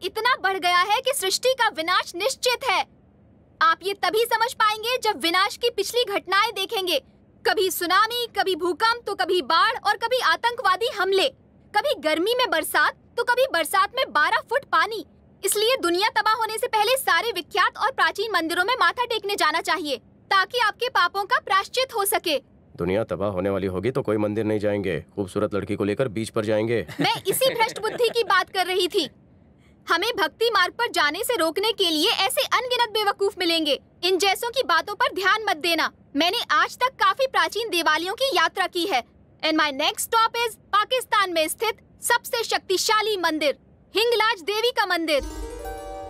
इतना बढ़ गया है कि सृष्टि का विनाश निश्चित है। आप ये तभी समझ पाएंगे जब विनाश की पिछली घटनाएं देखेंगे। कभी सुनामी, कभी भूकंप, तो कभी बाढ़ और कभी आतंकवादी हमले, कभी गर्मी में बरसात तो कभी बरसात में 12 फुट पानी। इसलिए दुनिया तबाह होने से पहले सारे विख्यात और प्राचीन मंदिरों में माथा टेकने जाना चाहिए ताकि आपके पापों का प्रायश्चित हो सके। दुनिया तबाह होने वाली होगी तो कोई मंदिर नहीं जाएंगे, खूबसूरत लड़की को लेकर बीच पर जाएंगे। मैं इसी भ्रष्ट बुद्धि की बात कर रही थी। हमें भक्ति मार्ग पर जाने से रोकने के लिए ऐसे अनगिनत बेवकूफ मिलेंगे। इन जैसों की बातों पर ध्यान मत देना। मैंने आज तक काफी प्राचीन देवालयों की यात्रा की है। And my next stop is Pakistan में स्थित सबसे शक्तिशाली मंदिर, हिंगलाज देवी का मंदिर।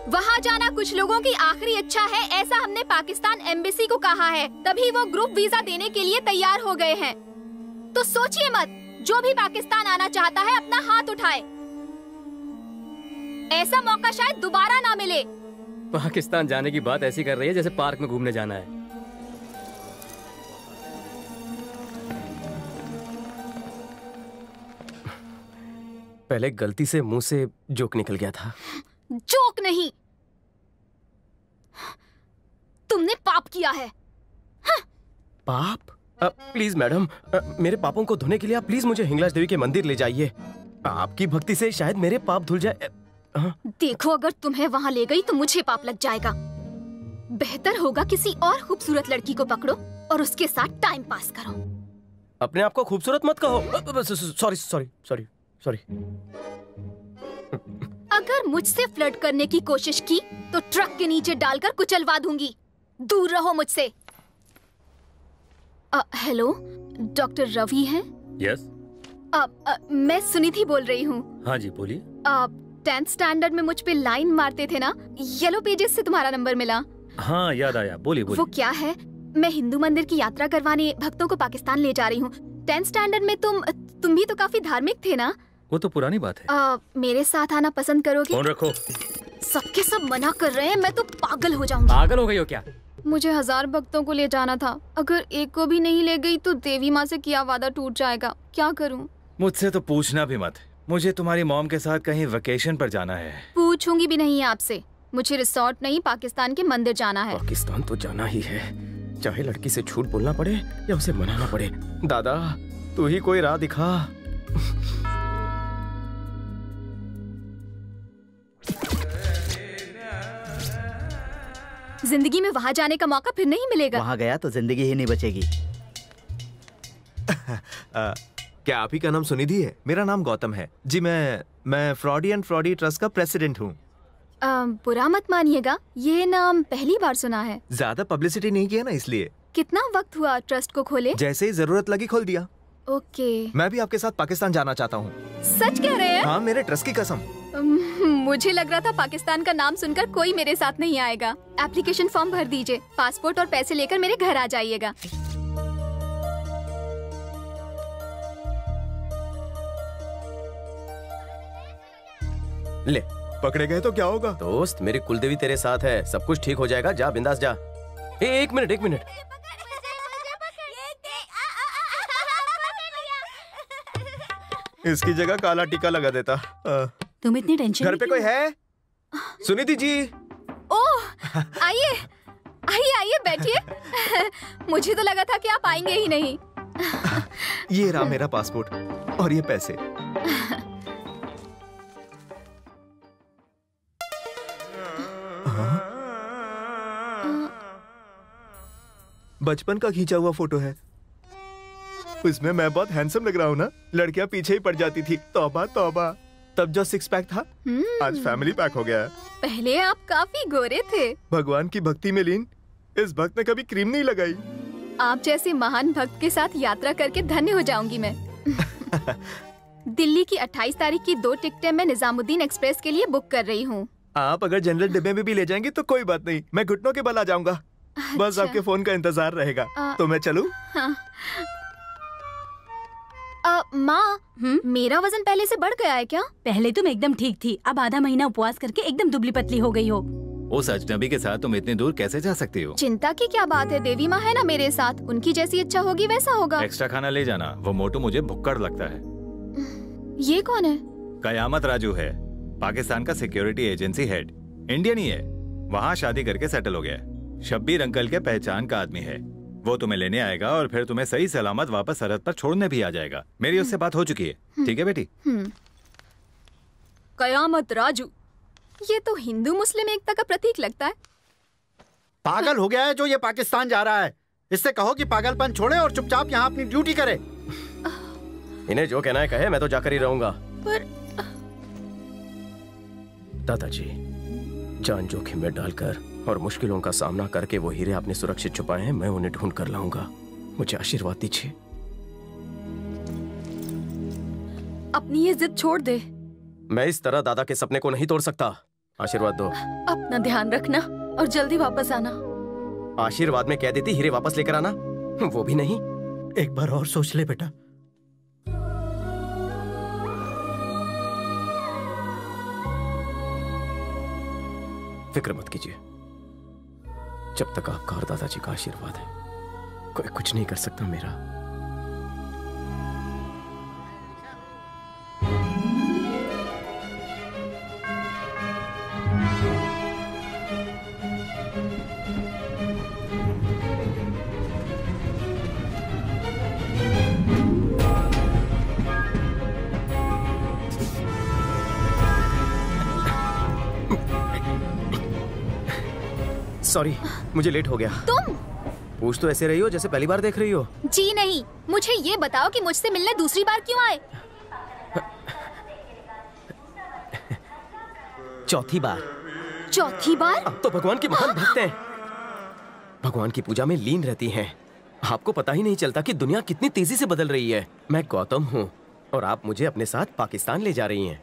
वहाँ जाना कुछ लोगों की आखिरी इच्छा है, ऐसा हमने पाकिस्तान एम्बेसी को कहा है। तभी वो ग्रुप वीजा देने के लिए तैयार हो गए हैं। तो सोचिए मत, जो भी पाकिस्तान आना चाहता है अपना हाथ उठाए। ऐसा मौका शायद दोबारा ना मिले। पाकिस्तान जाने की बात ऐसी कर रही है जैसे पार्क में घूमने जाना है। पहले गलती से मुंह से जोक निकल गया था। जोक नहीं, तुमने पाप किया है। पाप? प्लीज मैडम, मेरे पापों को धोने के लिए आप प्लीज मुझे हिंगलाज देवी के मंदिर ले जाइए। आपकी भक्ति से शायद मेरे पाप धुल जाए। देखो, अगर तुम्हें वहाँ ले गई तो मुझे पाप लग जाएगा। बेहतर होगा किसी और खूबसूरत लड़की को पकड़ो और उसके साथ टाइम पास करो। अपने आप को खूबसूरत मत कहो। Sorry sorry sorry sorry. अगर मुझसे फ्लर्ट करने की कोशिश की तो ट्रक के नीचे डालकर कुचलवा दूंगी। दूर रहो मुझसे। हेलो, डॉक्टर रवि हैं? यस। मैं सुनिधि बोल रही हूँ। हाँ जी, बोलिए। 10th स्टैंडर्ड में मुझ पे लाइन मारते थे ना, येलो पेजेस से तुम्हारा नंबर मिला। हाँ, याद आया, बोलिए बोलिए। वो क्या है, मैं हिंदू मंदिर की यात्रा करवाने भक्तों को पाकिस्तान ले जा रही हूँ। 10th स्टैंडर्ड में तुम भी तो काफी धार्मिक थे ना? वो तो पुरानी बात है। मेरे साथ आना पसंद करोगे? फोन रखो। सबके सब मना कर रहे हैं, मैं तो पागल हो जाऊंगी। पागल हो गई हो क्या? मुझे 1000 भक्तों को ले जाना था। अगर एक को भी नहीं ले गई तो देवी माँ से किया वादा टूट जाएगा। क्या करूं? मुझसे तो पूछना भी मत। मुझे तुम्हारी मॉम के साथ कहीं वेकेशन पर जाना है। पूछूंगी भी नहीं आपसे। मुझे रिसोर्ट नहीं, पाकिस्तान के मंदिर जाना है। पाकिस्तान तो जाना ही है, चाहे लड़की से झूठ बोलना पड़े या उसे मनाना पड़े। दादा, तू ही कोई राह दिखा। जिंदगी में वहाँ जाने का मौका फिर नहीं मिलेगा। वहाँ गया तो जिंदगी ही नहीं बचेगी। क्या आप ही का नाम सुनिधि है? मेरा नाम गौतम है जी। मैं फ्रॉडी एंड फ्रॉडी ट्रस्ट का प्रेसिडेंट हूँ। बुरा मत मानिएगा, ये नाम पहली बार सुना है। ज्यादा पब्लिसिटी नहीं किया ना, इसलिए। कितना वक्त हुआ ट्रस्ट को खोले? जैसे ही जरूरत लगी खोल दिया। ओके। मैं भी आपके साथ पाकिस्तान जाना चाहता हूँ। सच कह रहे हैं? हाँ, मेरे ट्रस्ट की कसम। मुझे लग रहा था पाकिस्तान का नाम सुनकर कोई मेरे साथ नहीं आएगा। एप्लीकेशन फॉर्म भर दीजिए, पासपोर्ट और पैसे लेकर मेरे घर आ जाइएगा। ले, पकड़े गए तो क्या होगा? दोस्त, मेरी कुलदेवी तेरे साथ है, सब कुछ ठीक हो जाएगा। जा बिंदास जा। एक मिनट। इसकी जगह काला टीका लगा देता। तुम इतनी टेंशन घर पे कोई है? सुनिधि जी। ओह, आइए बैठिए। मुझे तो लगा था कि आप आएंगे ही नहीं। ये रहा मेरा पासपोर्ट और ये पैसे। बचपन का खींचा हुआ फोटो है। उसमें मैं बहुत हैंडसम लग रहा हूँ ना? लड़कियां पीछे ही पड़ जाती थी। तौबा तौबा। तब जो 6 पैक था, आज फैमिली पैक हो गया है। पहले आप काफी गोरे थे। भगवान की भक्ति में लीन इस भक्त ने कभी क्रीम नहीं लगाई। आप जैसे महान भक्त के साथ यात्रा करके धन्य हो जाऊंगी मैं। दिल्ली की 28 तारीख की 2 टिकटें मैं निजामुद्दीन एक्सप्रेस के लिए बुक कर रही हूँ। आप अगर जनरल डिब्बे में भी ले जाएंगी तो कोई बात नहीं, मैं घुटनों के बल आ जाऊंगा। बस आपके फोन का इंतजार रहेगा। तो मैं चलूं? हाँ। माँ, मेरा वजन पहले से बढ़ गया है क्या? पहले तुम एकदम ठीक थी, अब आधा महीना उपवास करके एकदम दुबली पतली हो गई हो। उस अजनबी के साथ तुम इतनी दूर कैसे जा सकती हो? चिंता की क्या बात है, देवी माँ है ना मेरे साथ, उनकी जैसी इच्छा होगी वैसा होगा। एक्स्ट्रा खाना ले जाना, वो मोटू मुझे भुक्कड़ लगता है। ये कौन है? कयामत राजू है। पाकिस्तान का सिक्योरिटी एजेंसी हेड, इंडियन ही है, वहाँ शादी करके सेटल हो गया है। शब्बीर अंकल के पहचान का आदमी है, वो तुम्हें लेने आएगा और फिर तुम्हें सही सलामत वापस सरहद पर छोड़ने भी आ जाएगा। मेरी उससे बात हो चुकी है। ठीक है बेटी? कयामत राजू, ये तो हिंदू मुस्लिम एकता का प्रतीक लगता है। पागल हो गया है जो ये पाकिस्तान जा रहा है। इससे कहो कि पागलपन छोड़े और चुपचाप यहाँ अपनी ड्यूटी करे। इन्हें जो कहना है कहे, मैं तो जाकर ही रहूंगा। पर दादाजी, जान जोखिम में डालकर और मुश्किलों का सामना करके वो हीरे आपने सुरक्षित छुपाए हैं, मैं उन्हें ढूंढ कर लाऊंगा। मुझे आशीर्वाद दीजिए। अपनी ये जिद छोड़ दे। मैं इस तरह दादा के सपने को नहीं तोड़ सकता। आशीर्वाद दो। अपना ध्यान रखना और जल्दी वापस आना। आशीर्वाद में कह देती हीरे वापस लेकर आना, वो भी नहीं। एक बार और सोच ले बेटा। फिक्र मत कीजिए, जब तक आपका और दादाजी का आशीर्वाद है, कोई कुछ नहीं कर सकता मेरा। सॉरी, मुझे लेट हो गया। तुम पूछ तो ऐसे रही हो जैसे पहली बार देख रही हो। जी नहीं, मुझे ये बताओ कि मुझसे मिलने दूसरी बार क्यों आए? चौथी बार। चौथी बार? अब तो भगवान की महान भक्त हैं। भगवान की पूजा में लीन रहती हैं। आपको पता ही नहीं चलता कि दुनिया कितनी तेजी से बदल रही है। मैं गौतम हूँ और आप मुझे अपने साथ पाकिस्तान ले जा रही हैं।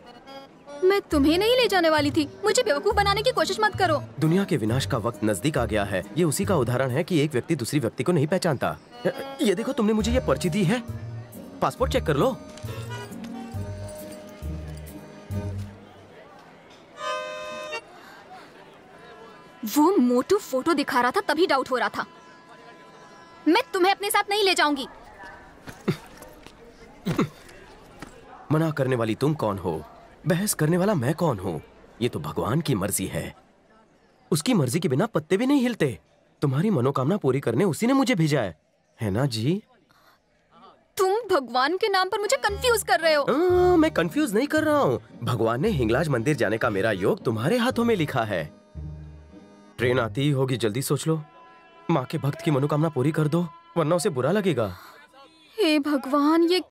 मैं तुम्हें नहीं ले जाने वाली थी। मुझे बेवकूफ बनाने की कोशिश मत करो। दुनिया के विनाश का वक्त नजदीक आ गया है। ये उसी का उदाहरण है कि एक व्यक्ति दूसरी व्यक्ति को नहीं पहचानता। ये देखो, तुमने मुझे ये पर्ची दी है, पासपोर्ट चेक कर लो। वो मोटू फोटो दिखा रहा था, तभी डाउट हो रहा था। मैं तुम्हें अपने साथ नहीं ले जाऊंगी। मना करने वाली तुम कौन हो? बहस करने वाला मैं कौन हूँ? ये तो भगवान की मर्जी है। उसकी मर्जी के बिना पत्ते भी नहीं हिलते। तुम्हारी मनोकामना पूरी करने उसी ने मुझे भेजा है ना जी? तुम भगवान के नाम पर मुझे कंफ्यूज कर रहे हो। मैं कंफ्यूज नहीं कर रहा हूँ। भगवान ने हिंगलाज मंदिर जाने का मेरा योग तुम्हारे हाथों में लिखा है। ट्रेन आती ही होगी, जल्दी सोच लो। माँ के भक्त की मनोकामना पूरी कर दो, वरना उसे बुरा लगेगा। हे भगवान, ये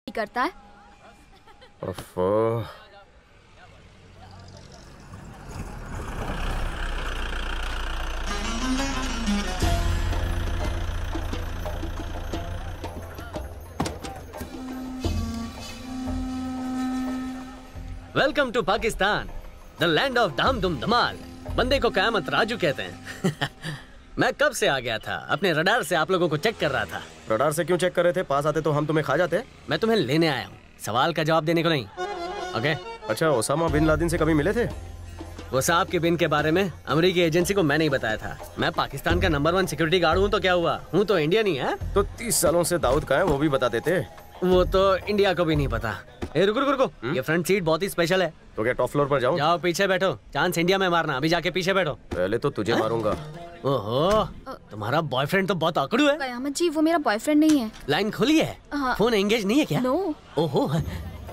करता है। Welcome to Pakistan, the land of धाम धूम धमाल। बंदे को कयामत राजू कहते हैं। मैं कब से आ गया था, अपने रडार से आप लोगों को चेक कर रहा था। रडार से क्यों चेक कर रहे थे? पास आते तो हम तुम्हें खा जाते। मैं तुम्हें लेने आया हूँ, सवाल का जवाब देने को नहीं। ओके? अच्छा, ओसामा बिन लादेन से कभी मिले थे? वो साहब के बिन के बारे में अमेरिकी एजेंसी को मैं नहीं बताया था। मैं पाकिस्तान का नंबर 1 सिक्योरिटी गार्ड हूँ, तो क्या हुआ? हूँ तो इंडियन ही है। तो 30 सालों से दाऊद का है, वो भी बता देते। वो तो इंडिया को भी नहीं पता। रुको रुको रुको, ये फ्रंट सीट बहुत ही स्पेशल है। तो क्या टॉप फ्लोर पर जाऊं? जाओ पीछे बैठो, चांस इंडिया में मारना। अभी जाके पीछे बैठो। पहले तो तुझे मारूंगा। ओहो, तुम्हारा बॉयफ्रेंड तो बहुत आकड़ू है। कयामत जी, वो मेरा बॉयफ्रेंड नहीं है। लाइन खुली है? हाँ। फोन एंगेज नहीं है क्या? नो। ओहो,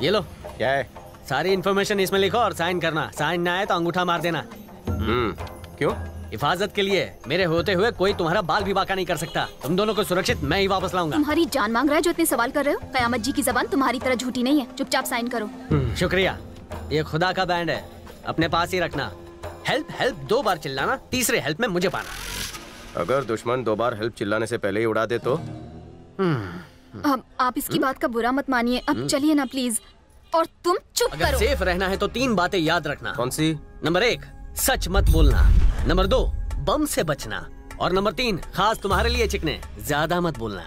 ये लो। क्या है? सारी इन्फॉर्मेशन इसमें लिखो और साइन करना। साइन ना आए तो अंगूठा मार देना। क्यों? हिफाजत के लिए। मेरे होते हुए कोई तुम्हारा बाल भी बाका नहीं कर सकता। तुम दोनों को सुरक्षित मैं ही वापस लाऊंगा। तुम्हारी जान मांग रहा है जो इतने सवाल कर रहे हो। कयामत जी की जबान तुम्हारी तरह झूठी नहीं है। चुपचाप साइन करो। शुक्रिया। ये खुदा का बैंड है, अपने पास ही रखना। हेल्प हेल्प 2 बार चिल्लाना, तीसरे हेल्प में मुझे पाना। अगर दुश्मन 2 बार हेल्प चिल्लाने से पहले ही उड़ा दे तो? अब आप इसकी बात का बुरा मत मानिए। अब चलिए ना प्लीज। और तुम चुप अगर करो। सेफ रहना है तो 3 बातें याद रखना। कौन सी? नंबर 1, सच मत बोलना। नंबर 2, बम से बचना। और नंबर 3, खास तुम्हारे लिए चिकने, ज्यादा मत बोलना।